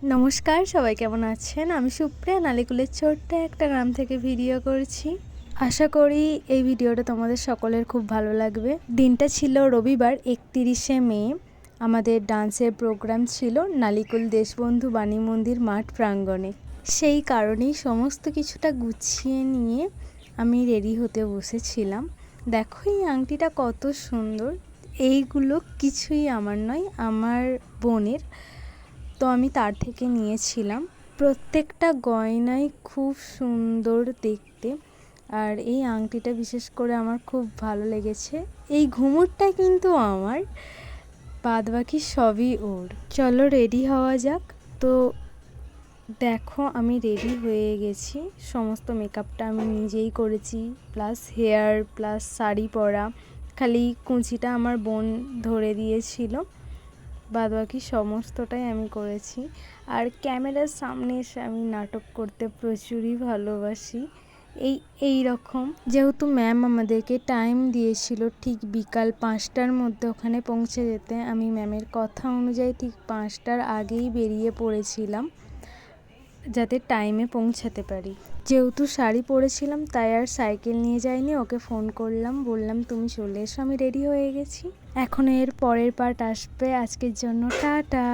নমস্কার, সবাই কেমন আছেন? আমি সুপ্রিয়া নালিকুলের ছোট্ট একটা গ্রাম থেকে ভিডিও করছি। আশা করি এই ভিডিওটা তোমাদের সকলের খুব ভালো লাগবে। দিনটা ছিল রবিবার 31শে মে। আমাদের ডান্সের প্রোগ্রাম ছিল নালিকুল দেশবন্ধু বাণী মন্দির মাঠ প্রাঙ্গণে। সেই কারণেই সমস্ত কিছুটা গুছিয়ে নিয়ে আমি রেডি হতে বসেছিলাম। দেখো এই আংটিটা কত সুন্দর। এইগুলো কিছুই আমার নয়, আমার বোনের। তো আমি তার থেকে নিয়েছিলাম। প্রত্যেকটা গয়নাই খুব সুন্দর দেখতে, আর এই আংটিটা বিশেষ করে আমার খুব ভালো লেগেছে। এই ঘুঙুরটা কিন্তু আমার, বাদবাকি সবই ওর। চলো রেডি হওয়া যাক। তো দেখো আমি রেডি হয়ে গেছি, সমস্ত মেকআপটা আমি নিজেই করেছি, প্লাস হেয়ার প্লাস শাড়ি পরা, খালি কুঁচিটা আমার বোন ধরে দিয়েছিল, বাদবাকি সমস্তটাই আমি করেছি। আর ক্যামেরার সামনে এসে আমি নাটক করতে প্রচুরই ভালোবাসি। এই রকম যেহেতু ম্যাম আমাদেরকে টাইম দিয়েছিল ঠিক বিকাল 5টার মধ্যে ওখানে পৌঁছে যেতে, আমি ম্যামের কথা অনুযায়ী ঠিক 5টার আগেই বেরিয়ে পড়েছিলাম যাতে টাইমে পৌঁছাতে পারি। যেহেতু শাড়ি পরেছিলাম তাই আর সাইকেল নিয়ে যাইনি, ওকে ফোন করলাম, বললাম তুমি চলে এসো, আমি রেডি হয়ে গেছি। এখন এর পরের পার্ট আসবে। আজকের জন্য টাটা।